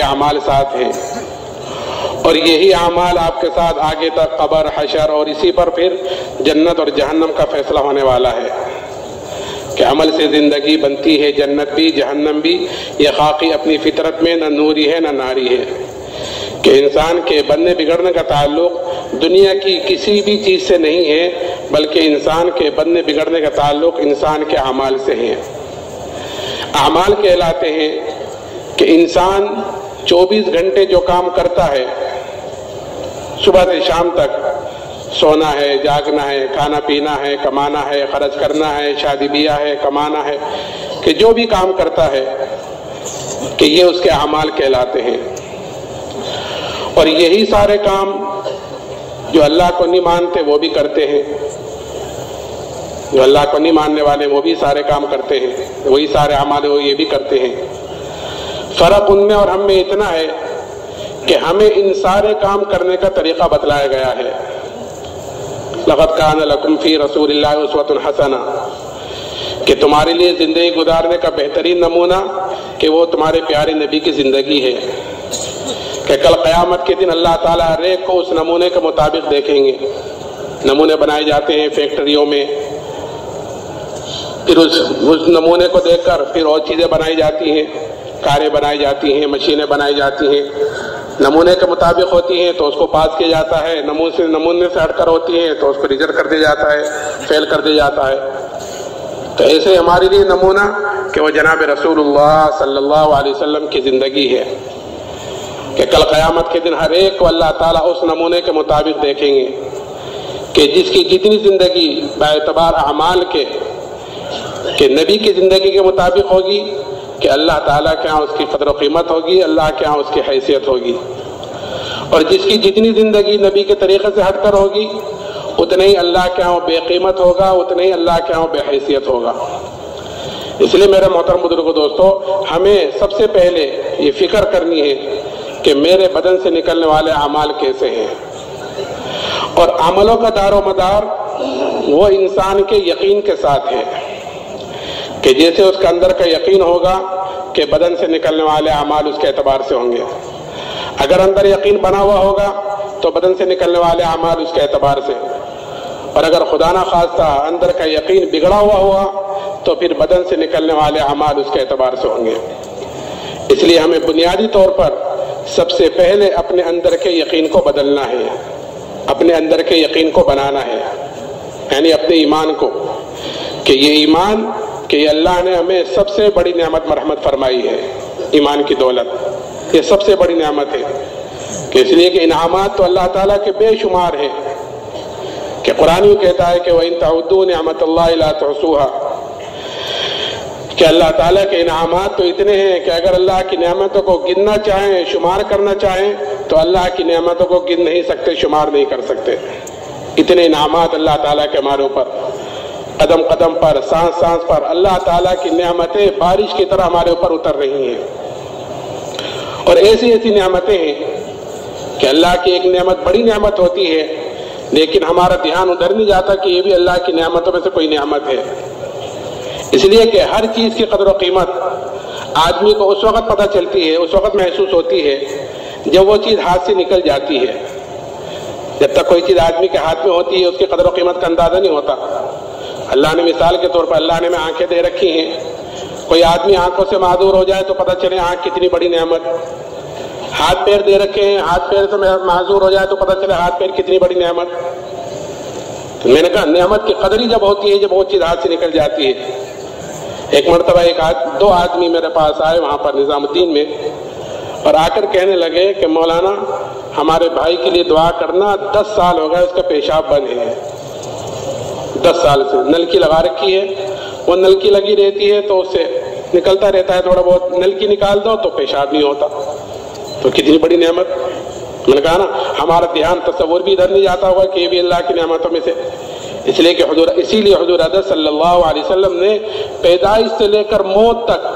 اعمال ساتھ ہیں، اور یہی اعمال آپ کے ساتھ آگے تک قبر، حشر، اور اسی پر پھر جنت اور جہنم کا فیصلہ ہونے والا ہے کہ عمل سے زندگی بنتی ہے، جنت بھی جہنم بھی۔ یہ خاکی اپنی فطرت میں نہ نوری ہے نہ ناری ہے کہ انسان کے بننے بگڑنے کا تعلق دنیا کی کسی بھی چیز سے نہیں ہے، بلکہ انسان کے بننے بگڑنے کا تعلق انسان کے اعمال سے ہے۔ اعمال کہلاتے ہیں کہ انسان 24 گھنٹے جو کام کرتا ہے، صبح سے شام تک، سونا ہے، جاگنا ہے، کھانا پینا ہے، کمانا ہے، خرچ کرنا ہے، شادی بیاہ ہے، کمانا ہے، کہ جو بھی کام کرتا ہے کہ یہ اس کے اعمال کہلاتے ہیں۔ اور یہی سارے کام جو اللہ کو نہیں مانتے وہ بھی کرتے ہیں، جو اللہ کو نہیں ماننے والے وہ بھی سارے کام کرتے ہیں، وہی سارے اعمال وہ یہ بھی کرتے ہیں۔ فرق ان میں اور ہم میں اتنا ہے کہ ہمیں ان سارے کام کرنے کا طریقہ بتلایا گیا ہے۔ لقد کان لکم فی رسول اللہ اسوۃ حسنہ، کہ تمہارے لیے زندگی گزارنے کا بہترین نمونہ کہ وہ تمہارے پیارے نبی کی زندگی ہے، کہ کل قیامت کے دن اللہ تعالیٰ ہر ایک کو اس نمونے کے مطابق دیکھیں گے۔ نمونے بنائے جاتے ہیں فیکٹریوں میں، پھر اس نمونے کو دیکھ کر پھر اور چیزیں بنائی جاتی ہیں، کاریں بنائی جاتی ہیں، مشینیں بنائی جاتی ہیں، نمونے کے مطابق ہوتی ہیں تو اس کو پاس کیا جاتا ہے، نمونے سے ہٹ کر ہوتی ہیں تو اس کو ریجیکٹ کر دیا جاتا ہے، فیل کر دیا جاتا ہے۔ تو ایسے ہمارے لیے نمونہ کہ وہ جناب رسول اللہ صلی اللہ علیہ وسلم کی زندگی ہے، کہ کل قیامت کے دن ہر ایک کو اللہ تعالیٰ اس نمونے کے مطابق دیکھیں گے کہ جس کی جتنی زندگی باعتبار اعمال کے کہ نبی کی زندگی کے مطابق ہوگی، کہ اللہ تعالیٰ کے ہاں اس کی قدر و قیمت ہوگی، اللہ کے ہاں اس کی حیثیت ہوگی، اور جس کی جتنی زندگی نبی کے طریقے سے ہٹ کر ہوگی اتنے ہی اللہ کے ہاں بے قیمت ہوگا، اتنے ہی اللہ کے ہاں بے حیثیت ہوگا۔ اس لیے میرے محترم بزرگوں دوستو، ہمیں سب سے پہلے یہ فکر کرنی ہے کہ میرے بدن سے نکلنے والے اعمال کیسے ہیں، اور عملوں کا دار و مدار وہ انسان کے یقین کے ساتھ ہے، کہ جیسے اس کے اندر کا یقین ہوگا کہ بدن سے نکلنے والے اعمال اس کے اعتبار سے ہوں گے۔ اگر اندر یقین بنا ہوا ہوگا تو بدن سے نکلنے والے اعمال اس کے اعتبار سے، اور اگر خدا نہ خواستہ اندر کا یقین بگڑا ہوا ہوا تو پھر بدن سے نکلنے والے اعمال اس کے اعتبار سے ہوں گے۔ اس لیے ہمیں بنیادی طور پر سب سے پہلے اپنے اندر کے یقین کو بدلنا ہے، اپنے اندر کے یقین کو بنانا ہے، یعنی اپنے ایمان کو، کہ یہ ایمان کہ یہ اللہ نے ہمیں سب سے بڑی نعمت مرحمت فرمائی ہے، ایمان کی دولت یہ سب سے بڑی نعمت ہے، کہ اس لیے کہ انعامات تو اللہ تعالیٰ کے بے شمار ہیں، کہ قرآن یہ کہتا ہے کہ وَإِن تَعُدُّوا نِعْمَتَ اللَّهِ لَا تُحْصُوهَا، کہ اللہ تعالیٰ کے انعامات تو اتنے ہیں کہ اگر اللہ کی نعمتوں کو گننا چاہیں، شمار کرنا چاہیں تو اللہ کی نعمتوں کو گن نہیں سکتے، شمار نہیں کر سکتے۔ اتنے انعامات اللہ تعالیٰ کے ہمارے اوپر، قدم قدم پر، سانس سانس پر اللہ تعالیٰ کی نعمتیں بارش کی طرح ہمارے اوپر اتر رہی ہیں، اور ایسی ایسی نعمتیں ہیں کہ اللہ کی ایک نعمت بڑی نعمت ہوتی ہے لیکن ہمارا دھیان ادھر نہیں جاتا کہ یہ بھی اللہ کی نعمتوں میں سے کوئی نعمت ہے۔ اس لیے کہ ہر چیز کی قدر و قیمت آدمی کو اس وقت پتہ چلتی ہے، اس وقت محسوس ہوتی ہے جب وہ چیز ہاتھ سے نکل جاتی ہے۔ جب تک کوئی چیز آدمی کے ہاتھ میں ہوتی ہے اس کی قدر و قیمت کا اندازہ نہیں ہوتا۔ اللہ نے مثال کے طور پر اللہ نے ہمیں آنکھیں دے رکھی ہیں، کوئی آدمی آنکھوں سے معذور ہو جائے تو پتہ چلے آنکھ کتنی بڑی نعمت۔ ہاتھ پیر دے رکھے ہیں، ہاتھ پیر سے معذور ہو جائے تو پتہ چلے ہاتھ پیر کتنی بڑی نعمت۔ تو میں نے کہا نعمت کی قدر ہی جب ہوتی ہے جب وہ چیز ہاتھ سے نکل جاتی ہے۔ ایک مرتبہ دو آدمی میرے پاس آئے وہاں پر نظام الدین میں، اور آ کر کہنے لگے کہ مولانا ہمارے بھائی کے لیے دعا کرنا، 10 سال ہو گئے اس کا پیشاب بند ہے، 10 سال سے نلکی لگا رکھی ہے، وہ نلکی لگی رہتی ہے تو اس سے نکلتا رہتا ہے تھوڑا بہت، نلکی نکال دو تو پیشاب نہیں ہوتا۔ تو کتنی بڑی نعمت۔ میں نے کہا نا ہمارا دھیان تصور بھی ادھر نہیں جاتا ہوگا کہ یہ بھی اللہ کی نعمتوں میں سے۔ اسی لیے حضور اقدس صلی اللہ علیہ وسلم نے پیدائش سے لے کر موت تک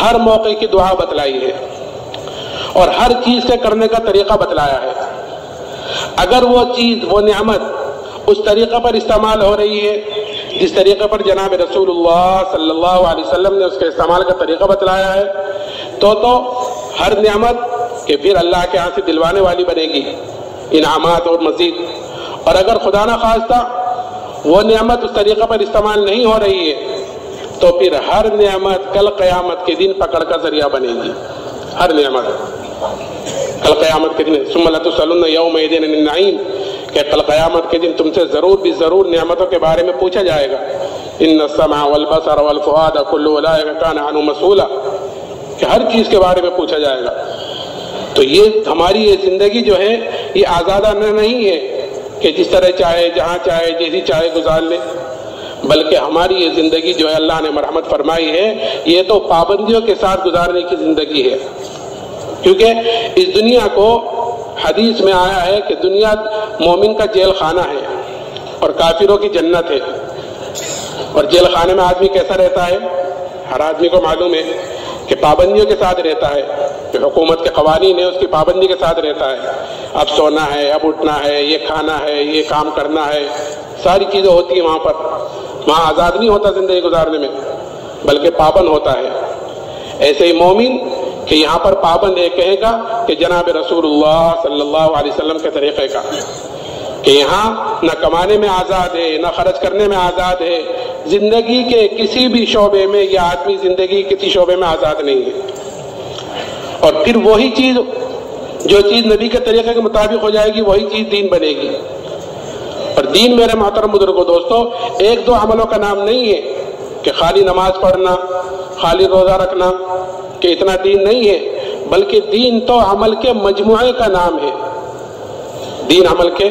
ہر موقع کی دعا بتلائی ہے اور ہر چیز کے کرنے کا طریقہ بتلایا ہے۔ اگر وہ چیز، وہ نعمت اس طریقے پر استعمال ہو رہی ہے جس طریقے پر جناب رسول اللہ صلی اللہ علیہ وسلم نے اس کے استعمال کا طریقہ بتلایا ہے تو ہر نعمت کہ پھر اللہ کے ہاں سے دلوانے والی بنے گی، انعامات اور مزید. اور اگر خدا نہ خواستہ وہ نعمت اس طریقے پر استعمال نہیں ہو رہی ہے تو پھر ہر نعمت کل قیامت کے دن پکڑ کا ذریعہ بنے گی. ہر نعمت کل قیامت کے دن ثم لتسألن یومئذ عن النعیم، کہ کل قیامت کے دن تم سے ضرور بھی ضرور نعمتوں کے بارے میں پوچھا جائے گا. ان السمع والبصر والفؤاد كل اولئک کان عنہ مسئولا، کہ ہر چیز کے بارے میں پوچھا جائے گا. تو یہ ہماری یہ زندگی جو ہے یہ آزادہ نہیں ہے کہ جس طرح چاہے جہاں چاہے جیسی چاہے گزار لے، بلکہ ہماری یہ زندگی جو ہے اللہ نے مرحمت فرمائی ہے یہ تو پابندیوں کے ساتھ گزارنے کی زندگی ہے. کیونکہ اس دنیا کو حدیث میں آیا ہے کہ دنیا مومن کا جیل خانہ ہے اور کافروں کی جنت ہے. اور جیل خانے میں آدمی کیسا رہتا ہے؟ ہر آدمی کو معلوم ہے کہ پابندیوں کے ساتھ رہتا ہے، کہ حکومت کے قوانین ہے اس کی پابندی کے ساتھ رہتا ہے. اب سونا ہے، اب اٹھنا ہے، یہ کھانا ہے، یہ کام کرنا ہے، ساری چیزیں ہوتی ہیں وہاں پر. وہاں آزاد نہیں ہوتا زندگی گزارنے میں بلکہ پابند ہوتا ہے. ایسے ہی مومن کہ یہاں پر پابند ہے کہے گا کہ جناب رسول اللہ صلی اللہ علیہ وسلم کے طریقے کا، کہ یہاں نہ کمانے میں آزاد ہے نہ خرچ کرنے میں آزاد ہے. زندگی کے کسی بھی شعبے میں یہ آدمی زندگی کسی شعبے میں آزاد نہیں ہے. اور پھر وہی چیز جو چیز نبی کے طریقے کے مطابق ہو جائے گی وہی چیز دین بنے گی. اور دین میرے محترم بزرگوں دوستو ایک دو عملوں کا نام نہیں ہے کہ خالی نماز پڑھنا، خالی روزہ رکھنا، کہ اتنا دین نہیں ہے، بلکہ دین تو عمل کے مجموعے کا نام ہے. دین عمل کے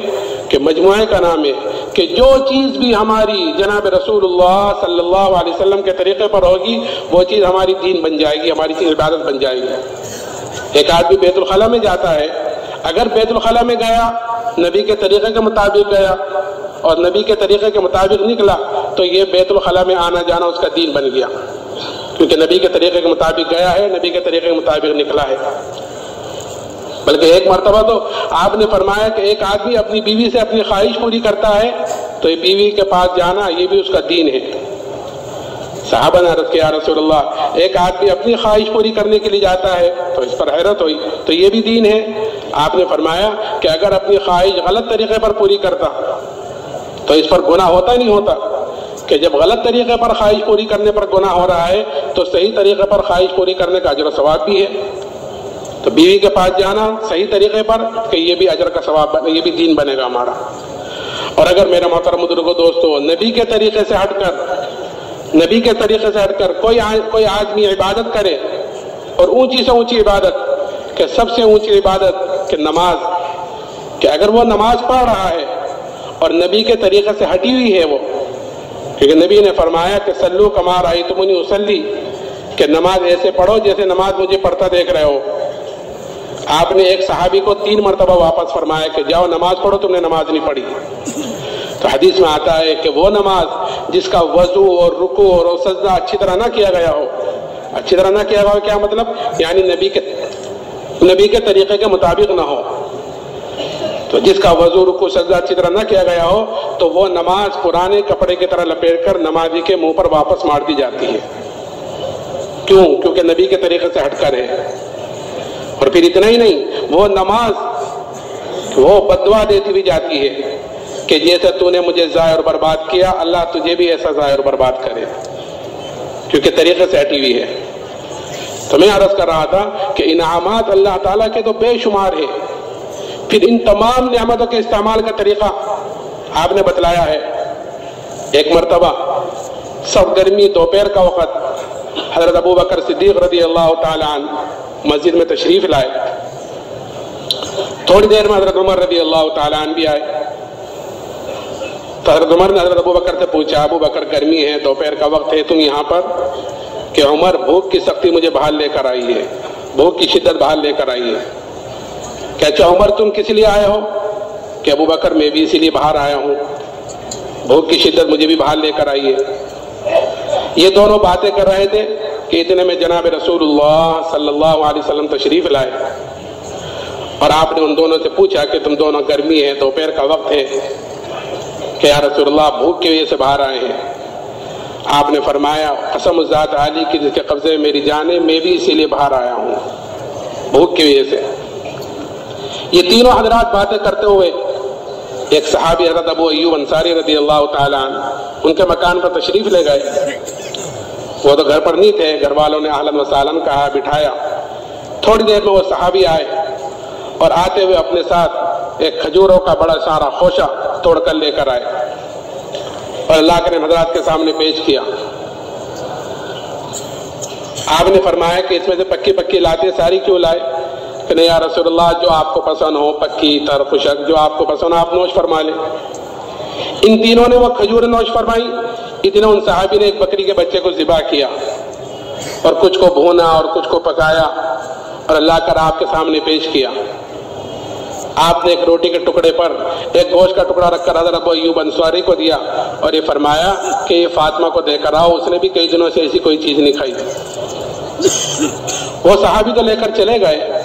مجموعے کا نام ہے کہ جو چیز بھی ہماری جناب رسول اللہ صلی اللہ علیہ وسلم کے طریقے پر ہوگی وہ چیز ہماری دین بن جائے گی، ہماری چیز عبادت بن جائے گی. ایک آدمی بیت الخلا میں جاتا ہے، اگر بیت الخلا میں گیا نبی کے طریقے کے مطابق گیا اور نبی کے طریقے کے مطابق نکلا تو یہ بیت الخلا میں آنا جانا اس کا دین بن گیا، کیونکہ نبی کے طریقے کے مطابق گیا ہے، نبی کے طریقے کے مطابق نکلا ہے. بلکہ ایک مرتبہ تو آپ نے فرمایا کہ ایک آدمی اپنی بیوی سے اپنی خواہش پوری کرتا ہے تو یہ بیوی کے پاس جانا یہ بھی اس کا دین ہے. صحابہ نے عرض کیا یا رسول اللہ ایک آدمی اپنی خواہش پوری کرنے کے لیے جاتا ہے تو اس پر حیرت ہوئی، تو یہ بھی دین ہے؟ آپ نے فرمایا کہ اگر اپنی خواہش غلط طریقے پر پوری کرتا تو اس پر گناہ ہوتا نہیں ہوتا، کہ جب غلط طریقے پر خواہش پوری کرنے پر گناہ ہو رہا ہے تو صحیح طریقے پر خواہش پوری کرنے کا اجر و ثواب بھی ہے. تو بیوی کے پاس جانا صحیح طریقے پر کہ یہ بھی اجر کا ثواب بنے، یہ بھی دین بنے گا ہمارا. اور اگر میرا محترم بزرگوں دوستو نبی کے طریقے سے ہٹ کر کوئی آدمی عبادت کرے اور اونچی سے اونچی عبادت کہ سب سے اونچی عبادت کہ نماز، کہ اگر وہ نماز پڑھ رہا ہے اور نبی کے طریقے سے ہٹی ہوئی ہے وہ، کیونکہ نبی نے فرمایا کہ صلو کما رأیتمونی اصلی، کہ نماز ایسے پڑھو جیسے نماز مجھے پڑھتا دیکھ رہے ہو. آپ نے ایک صحابی کو 3 مرتبہ واپس فرمایا کہ جاؤ نماز پڑھو، تم نے نماز نہیں پڑھی. تو حدیث میں آتا ہے کہ وہ نماز جس کا وضو اور رکوع اور سجدہ اچھی طرح نہ کیا گیا ہو، اچھی طرح نہ کیا گیا ہو کیا مطلب؟ یعنی نبی کے طریقے کے مطابق نہ ہو. تو جس کا وضو رکوع سجدہ اچھی طرح نہ کیا گیا ہو تو وہ نماز پرانے کپڑے کی طرح لپیٹ کر نمازی کے منہ پر واپس مار دی جاتی ہے. کیوں؟ کیونکہ نبی کے طریقے سے ہٹ کر ہے. اور پھر اتنا ہی نہیں، وہ نماز وہ بددعا دیتی ہوئی جاتی ہے کہ جیسے تو نے مجھے ضائع اور برباد کیا اللہ تجھے بھی ایسا ضائع اور برباد کرے، کیونکہ طریقے سے ہٹی ہوئی ہے. تو میں عرض کر رہا تھا کہ انعامات اللہ تعالیٰ کے تو بے شمار ہے، پھر ان تمام نعمتوں کے استعمال کا طریقہ آپ نے بتلایا ہے. ایک مرتبہ سخت گرمی دوپہر کا وقت حضرت ابو بکر صدیق رضی اللہ تعالی عنہ مسجد میں تشریف لائے. تھوڑی دیر میں حضرت عمر رضی اللہ تعالی عنہ بھی آئے. تو حضرت عمر نے حضرت ابو بکر سے پوچھا ابو بکر گرمی ہے دوپہر کا وقت ہے تم یہاں پر؟ کہ عمر بھوک کی سختی مجھے باہر لے کر آئی ہے، بھوک کی شدت باہر لے کر آئی ہے. کہ اچھا عمر تم کس لیے آئے ہو؟ کہ ابو بکر میں بھی اسی لیے باہر آیا ہوں، بھوک کی شدت مجھے بھی باہر لے کر آئی ہے. یہ دونوں باتیں کر رہے تھے کہ اتنے میں جناب رسول اللہ صلی اللہ علیہ وسلم تشریف لائے اور آپ نے ان دونوں سے پوچھا کہ تم دونوں گرمی ہے دوپہر کا وقت ہے کہ یا رسول اللہ بھوک کی وجہ سے باہر آئے ہیں. آپ نے فرمایا قسم ذات عالی کی جس کے قبضے میں میری جان ہے میں بھی اسی لیے باہر آیا ہوں. بھوک کی وجہ سے۔ یہ تینوں حضرات باتیں کرتے ہوئے ایک صحابی حضرت ابو ایوب انصاری رضی اللہ تعالیٰ عنہ ان کے مکان پر تشریف لے گئے۔ وہ تو گھر پر نہیں تھے، گھر والوں نے اہلاً و سہلاً کہا، بٹھایا۔ تھوڑی دیر میں وہ صحابی آئے اور آتے ہوئے اپنے ساتھ ایک کھجوروں کا بڑا سارا خوشہ توڑ کر لے کر آئے اور اللہ کے حضرات کے سامنے پیش کیا۔ آپ نے فرمایا کہ اس میں سے پکی پکی لاتے ساری کیوں لائے؟ کہ نہیں یا رسول اللہ، جو آپ کو پسند ہو، پکی تر خشک جو آپ کو پسند ہو آپ نوش فرما لیں۔ ان تینوں نے وہ کھجور نوش فرمائی۔ اتنے ان صحابی نے ایک بکری کے بچے کو ذبح کیا اور کچھ کو بھونا اور کچھ کو پکایا اور اللہ کا آپ کے سامنے پیش کیا۔ آپ نے ایک روٹی کے ٹکڑے پر ایک گوشت کا ٹکڑا رکھ کر حضرت ابو ایوب انصاری کو دیا اور یہ فرمایا کہ یہ فاطمہ کو دے کر آؤ، اس نے بھی کئی دنوں سے ایسی کوئی چیز نہیں کھائی۔ وہ صحابی تو لے کر چلے گئے۔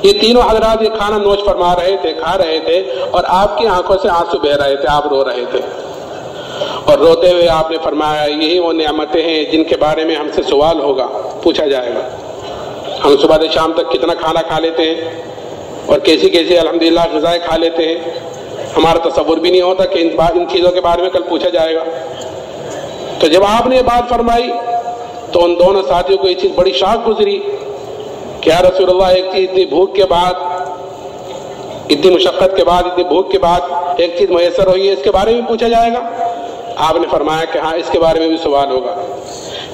یہ تینوں حضرات یہ کھانا نوش فرما رہے تھے، کھا رہے تھے اور آپ کی آنکھوں سے آنسو بہہ رہے تھے، آپ رو رہے تھے اور روتے ہوئے آپ نے فرمایا یہی وہ نعمتیں ہیں جن کے بارے میں ہم سے سوال ہوگا، پوچھا جائے گا۔ ہم صبح سے شام تک کتنا کھانا کھا لیتے ہیں اور کیسی کیسی الحمدللہ غذائیں کھا لیتے ہیں، ہمارا تصور بھی نہیں ہوتا کہ ان چیزوں کے بارے میں کل پوچھا جائے گا۔ تو جب آپ نے یہ بات فرمائی تو ان دونوں ساتھیوں کو یہ چیز بڑی شاک گزری کہ یا رسول اللہ، ایک چیز اتنی بھوک کے بعد، اتنی مشقت کے بعد، اتنی بھوک کے بعد ایک چیز میسر ہوئی ہے، اس کے بارے میں پوچھا جائے گا؟ آپ نے فرمایا کہ ہاں اس کے بارے میں بھی سوال ہوگا۔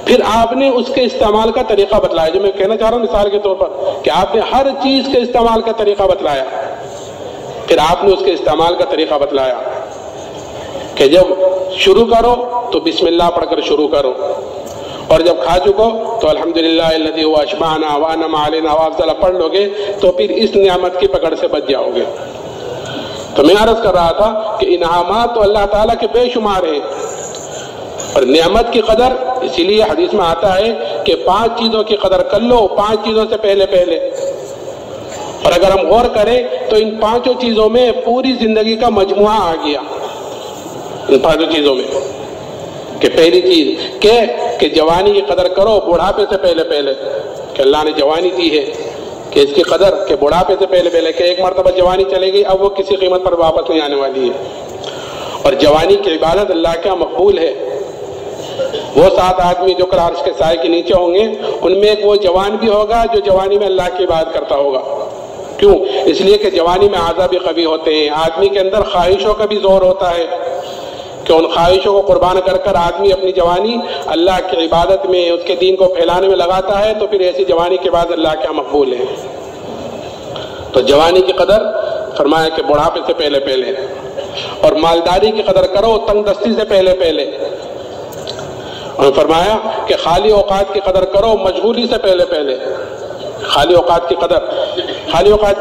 پھر آپ نے اس کے استعمال کا طریقہ بتلایا، جو میں کہنا چاہ رہا ہوں مثال کے طور پر کہ آپ نے ہر چیز کے استعمال کا طریقہ بتلایا۔ پھر آپ نے اس کے استعمال کا طریقہ بتلایا کہ جب شروع کرو تو بسم اللہ پڑھ کر شروع کرو، اور جب کھا چکو تو الحمدللہ الذی هو اشبعنا وانعم علینا وافضل پڑھ لو گے تو پھر اس نعمت کی پکڑ سے بچ جاؤ گے۔ تو میں عرض کر رہا تھا کہ انعامات تو اللہ تعالیٰ کے بے شمار ہیں، اور نعمت کی قدر اسی لیے حدیث میں آتا ہے کہ 5 چیزوں کی قدر کر لو، 5 چیزوں سے پہلے پہلے۔ اور اگر ہم غور کریں تو ان 5 چیزوں میں پوری زندگی کا مجموعہ آ گیا، ان 5 چیزوں میں۔ کہ پہلی چیز کہ جوانی کی قدر کرو بڑھاپے سے پہلے پہلے، کہ اللہ نے جوانی دی ہے کہ اس کی قدر کہ بڑھاپے سے پہلے پہلے، کہ ایک مرتبہ جوانی چلے گئی اب وہ کسی قیمت پر واپس نہیں آنے والی ہے۔ اور جوانی کی عبادت اللہ کا مقبول ہے۔ وہ 7 آدمی جو عرش کے سائے کے نیچے ہوں گے ان میں ایک وہ جوان بھی ہوگا جو جوانی میں اللہ کی عبادت کرتا ہوگا۔ کیوں؟ اس لیے کہ جوانی میں اعضاء بھی قوی ہوتے ہیں، آدمی کے اندر خواہشوں کا بھی زور ہوتا ہے کہ ان خواہشوں کو قربان کر کر آدمی اپنی جوانی اللہ کی عبادت میں، اس کے دین کو پھیلانے میں لگاتا ہے، تو پھر ایسی جوانی کے بعد اللہ کیا مقبول ہے۔ تو جوانی کی قدر فرمایا کہ بڑھاپے سے پہلے پہلے، اور مالداری کی قدر کرو تنگ دستی سے پہلے پہلے، اور فرمایا کہ خالی اوقات کی قدر کرو مشغولی سے پہلے پہلے۔ خالی اوقات کی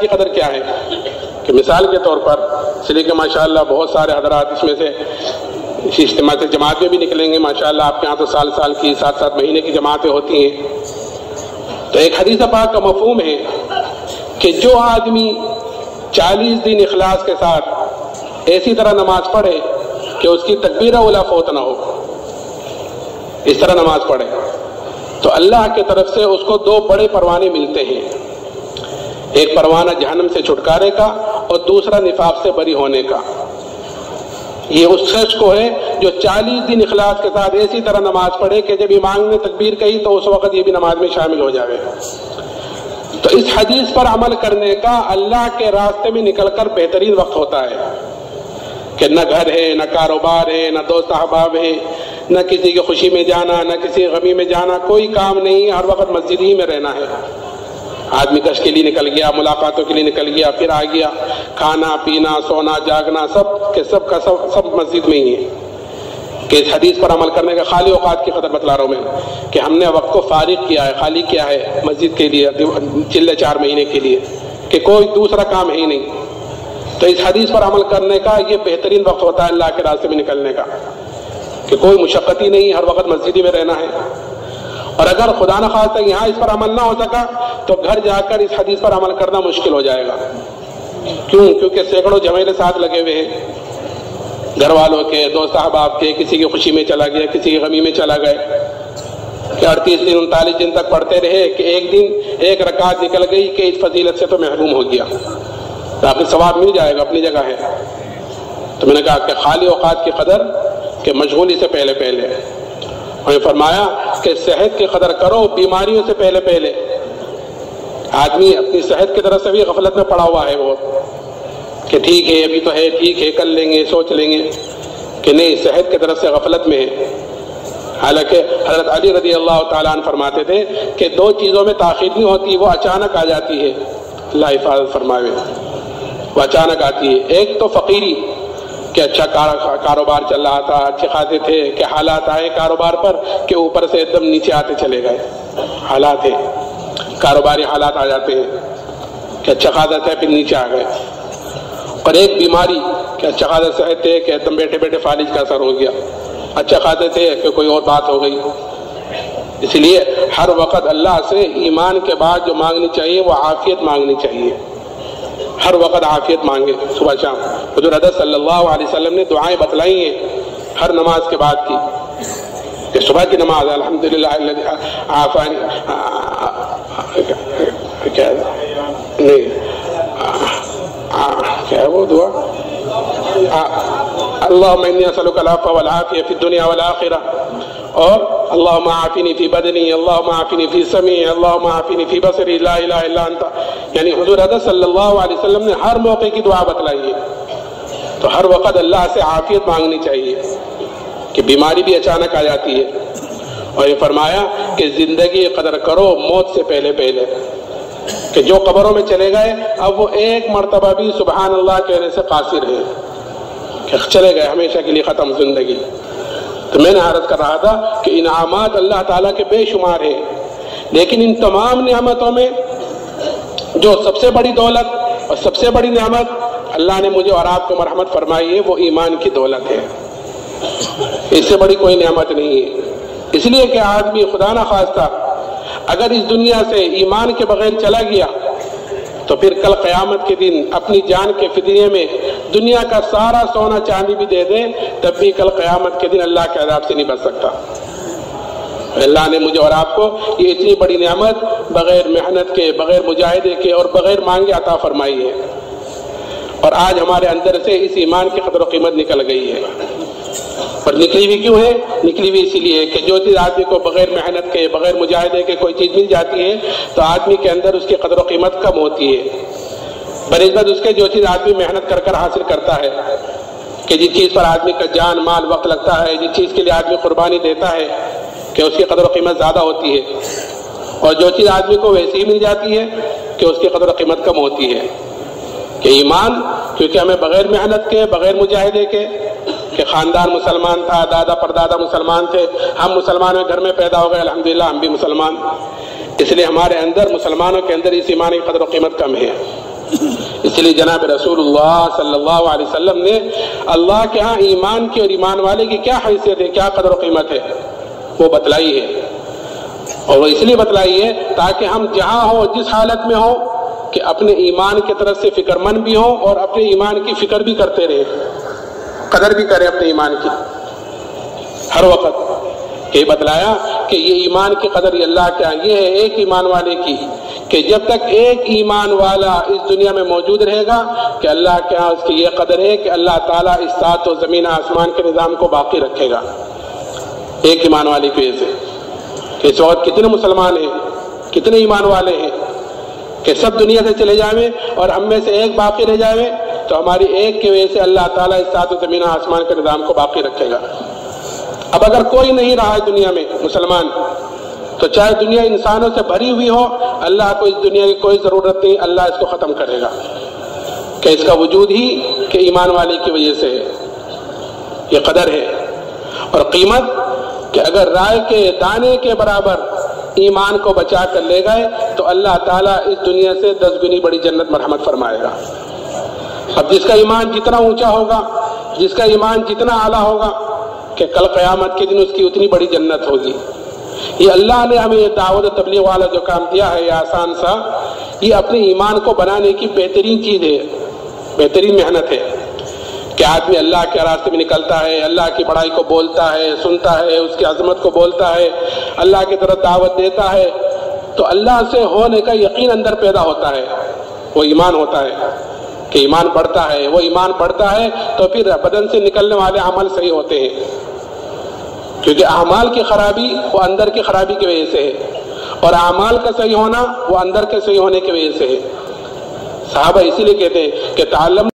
قدر کیا ہے؟ کہ مثال کے طور پر، اس لیے کہ ماشاءاللہ بہت سارے حضرات اس میں سے اسی اجتماع سے جماعتیں بھی نکلیں گے، ماشاءاللہ آپ کے ہاں تو سال سال کی 7 مہینے کی جماعتیں ہوتی ہیں۔ تو ایک حدیث پاک کا مفہوم ہے کہ جو آدمی 40 دن اخلاص کے ساتھ ایسی طرح نماز پڑھے کہ اس کی تکبیر اولیٰ فوت نہ ہو، اس طرح نماز پڑھے، تو اللہ کی طرف سے اس کو 2 بڑے پروانے ملتے ہیں، ایک پروانہ جہنم سے چھٹکارے کا اور دوسرا نفاق سے بری ہونے کا۔ یہ اس شخص کو ہے جو 40 دن اخلاص کے ساتھ ایسی طرح نماز پڑھے کہ جب امام نے تکبیر کہی تو اس وقت یہ بھی نماز میں شامل ہو جائے۔ تو اس حدیث پر عمل کرنے کا اللہ کے راستے میں نکل کر بہترین وقت ہوتا ہے کہ نہ گھر ہے، نہ کاروبار ہے، نہ دوست احباب ہے، نہ کسی کی خوشی میں جانا، نہ کسی غمی میں جانا، کوئی کام نہیں، ہر وقت مسجد ہی میں رہنا ہے۔ آدمی گشت کے لیے نکل گیا، ملاقاتوں کے لیے نکل گیا، پھر آ گیا، کھانا پینا سونا جاگنا سب مسجد میں ہی ہے۔ کہ اس حدیث پر عمل کرنے کا خالی اوقات کی قدر بتلا رہا ہوں میں، کہ ہم نے وقت کو فارغ کیا ہے، خالی کیا ہے مسجد کے لیے چلے 4 مہینے کے لیے، کہ کوئی دوسرا کام ہے ہی نہیں۔ تو اس حدیث پر عمل کرنے کا یہ بہترین وقت ہوتا ہے اللہ کے راستے میں نکلنے کا، کہ کوئی مشقت ہی نہیں، ہر وقت مسجد ہی میں رہنا ہے۔ اور اگر خدا نخواستہ یہاں اس پر عمل نہ ہو سکا تو گھر جا کر اس حدیث پر عمل کرنا مشکل ہو جائے گا۔ کیوں؟ کیونکہ سینکڑوں جھمیلے ساتھ لگے ہوئے ہیں، گھر والوں کے، دوست احباب کے، کسی کی خوشی میں چلا گیا، کسی کی غمی میں چلا گئے۔ کہ 38 دن 39 دن تک پڑھتے رہے کہ ایک دن ایک رکعت نکل گئی کہ اس فضیلت سے تو محروم ہو گیا، باقی ثواب مل جائے گا، اپنی جگہ ہے۔ تو میں نے کہا کہ خالی اوقات کی قدر کہ مشغولی سے پہلے پہلے، اور فرمایا کہ صحت کی قدر کرو بیماریوں سے پہلے پہلے۔ آدمی اپنی صحت کی طرف سے بھی غفلت میں پڑا ہوا ہے وہ، کہ ٹھیک ہے ابھی تو ہے، ٹھیک ہے کر لیں گے، سوچ لیں گے، کہ نہیں، صحت کی طرف سے غفلت میں ہے۔ حالانکہ حضرت علی رضی اللہ تعالیٰ عنہ فرماتے تھے کہ دو چیزوں میں تاخیر نہیں ہوتی، وہ اچانک آ جاتی ہے، اللہ حفاظت فرمائے، وہ اچانک آتی ہے۔ ایک تو فقیری کہ اچھا کاروبار چل رہا تھا، اچھے خاصے تھے، کہ حالات آئے کاروبار پر کہ اوپر سے ایک دم نیچے آتے چلے گئے، حالات ہیں، کاروباری حالات آ جاتے ہیں کہ اچھا خاصا تھا پھر نیچے آ گئے۔ اور ایک بیماری کہ اچھا خاصا صحت تھے کہ ایک دم بیٹھے بیٹھے فالج کا اثر ہو گیا، اچھا خاصے تھے کہ کوئی اور بات ہو گئی۔ اس لیے ہر وقت اللہ سے ایمان کے بعد جو مانگنی چاہیے وہ عافیت مانگنی چاہیے، ہر وقت عافیت مانگے صبح شام۔ حضور اقدس صلی اللہ علیہ وسلم نے دعائیں بتلائی ہیں ہر نماز کے بعد کی، کہ صبح کی نماز الحمدللہ الذی عافانی، کیا نہیں کیا ہے وہ دعا، اللہم انی اسألک العفو والعافیہ فی الدنیا والآخرہ، اور اللہم عافنی فی بدنی، اللہم عافنی فی سمعی، اللہم عافنی فی بصری، لا الہ الا انت۔ یعنی حضور اقدس صلی اللہ علیہ وسلم نے ہر موقع کی دعا بتلائی ہے۔ تو ہر وقت اللہ سے عافیت مانگنی چاہیے کہ بیماری بھی اچانک آ جاتی ہے۔ اور یہ فرمایا کہ زندگی قدر کرو موت سے پہلے پہلے، کہ جو قبروں میں چلے گئے اب وہ ایک مرتبہ بھی سبحان اللہ کہنے سے قاصر ہے، کہ چلے گئے ہمیشہ کے لیے ختم زندگی۔ تو میں نے عرض کر رہا تھا کہ انعامات اللہ تعالیٰ کے بے شمار ہیں، لیکن ان تمام نعمتوں میں جو سب سے بڑی دولت اور سب سے بڑی نعمت اللہ نے مجھے اور آپ کو مرحمت فرمائی ہے وہ ایمان کی دولت ہے، اس سے بڑی کوئی نعمت نہیں ہے۔ اس لیے کہ آدمی خدا نہ خواستہ اگر اس دنیا سے ایمان کے بغیر چلا گیا تو پھر کل قیامت کے دن اپنی جان کے فدیے میں دنیا کا سارا سونا چاندی بھی دے دے تب بھی کل قیامت کے دن اللہ کے عذاب سے نہیں بچ سکتا۔ اللہ نے مجھے اور آپ کو یہ اتنی بڑی نعمت بغیر محنت کے، بغیر مجاہدے کے اور بغیر مانگے عطا فرمائی ہے، اور آج ہمارے اندر سے اس ایمان کی قدر و قیمت نکل گئی ہے۔ اور نکلی بھی کیوں ہے؟ نکلی بھی اسی لیے کہ جو چیز آدمی کو بغیر محنت کے، بغیر مجاہدے کے کوئی چیز مل جاتی ہے تو آدمی کے اندر اس کی قدر و قیمت کم ہوتی ہے بنسبت اس کے جو چیز آدمی محنت کر کر حاصل کرتا ہے، کہ جس چیز پر آدمی کا جان مال وقت لگتا ہے، جس چیز کے لیے آدمی قربانی دیتا ہے، کہ اس کی قدر و قیمت زیادہ ہوتی ہے، اور جو چیز آدمی کو ویسے ہی مل جاتی ہے کہ اس کی قدر و قیمت کم ہوتی ہے۔ کہ ایمان کیونکہ ہمیں بغیر محنت کے، بغیر مجاہدے کے، کہ خاندان مسلمان تھا، دادا پردادا مسلمان تھے، ہم مسلمانوں کے گھر میں پیدا ہو گئے، الحمدللہ ہم بھی مسلمان، اس لیے ہمارے اندر مسلمانوں کے اندر اس ایمان کی قدر و قیمت کم ہے۔ اس لیے جناب رسول اللہ صلی اللہ علیہ وسلم نے اللہ کے ہاں ایمان کی اور ایمان والے کی کیا حیثیت ہے، کیا قدر و قیمت ہے وہ بتلائی ہے، اور وہ اس لیے بتلائی ہے تاکہ ہم جہاں ہو، جس حالت میں ہو، کہ اپنے ایمان کی طرف سے فکر مند بھی ہوں اور اپنے ایمان کی فکر بھی کرتے رہے، قدر بھی کرے اپنے ایمان کی ہر وقت۔ یہ بتلایا کہ یہ ایمان کی قدر یہ اللہ کیا، یہ ہے ایک ایمان والے کی، کہ جب تک ایک ایمان والا اس دنیا میں موجود رہے گا کہ اللہ کے ہاں اس کی یہ قدر ہے کہ اللہ تعالیٰ اس سات و زمین آسمان کے نظام کو باقی رکھے گا ایک ایمان والے کی وجہ سے۔ کہ اس وقت کتنے مسلمان ہیں، کتنے ایمان والے ہیں کہ سب دنیا سے چلے جائیں اور ہم میں سے ایک باقی رہ جائے تو ہماری ایک کی وجہ سے اللہ تعالیٰ اس سات و زمین آسمان کے نظام کو باقی رکھے گا۔ اب اگر کوئی نہیں رہا ہے دنیا میں مسلمان تو چاہے دنیا انسانوں سے بھری ہوئی ہو، اللہ کو اس دنیا کی کوئی ضرورت نہیں، اللہ اس کو ختم کرے گا، کہ اس کا وجود ہی کہ ایمان والے کی وجہ سے ہے۔ یہ قدر ہے اور قیمت کہ اگر رائے کے دانے کے برابر ایمان کو بچا کر لے گئے تو اللہ تعالیٰ اس دنیا سے 10 گنی بڑی جنت مرحمت فرمائے گا۔ اب جس کا ایمان جتنا اونچا ہوگا، جس کا ایمان جتنا اعلیٰ ہوگا کہ کل قیامت کے دن اس کی اتنی بڑی جنت ہوگی۔ یہ اللہ نے ہمیں یہ دعوت تبلیغ والا جو کام دیا ہے یہ آسان سا، یہ اپنے ایمان کو بنانے کی بہترین چیز ہے، بہترین محنت ہے کہ آدمی اللہ کے راستے میں نکلتا ہے، اللہ کی بڑائی کو بولتا ہے، سنتا ہے، اس کی عظمت کو بولتا ہے، اللہ کی طرف دعوت دیتا ہے تو اللہ سے ہونے کا یقین اندر پیدا ہوتا ہے، وہ ایمان ہوتا ہے کہ ایمان بڑھتا ہے، وہ ایمان بڑھتا ہے تو پھر بدن سے نکلنے والے عمل صحیح ہوتے ہیں، کیونکہ اعمال کی خرابی وہ اندر کی خرابی کی وجہ سے ہے، اور اعمال کا صحیح ہونا وہ اندر کے صحیح ہونے کی وجہ سے ہے۔ صحابہ اسی لیے کہتے ہیں کہ تعلم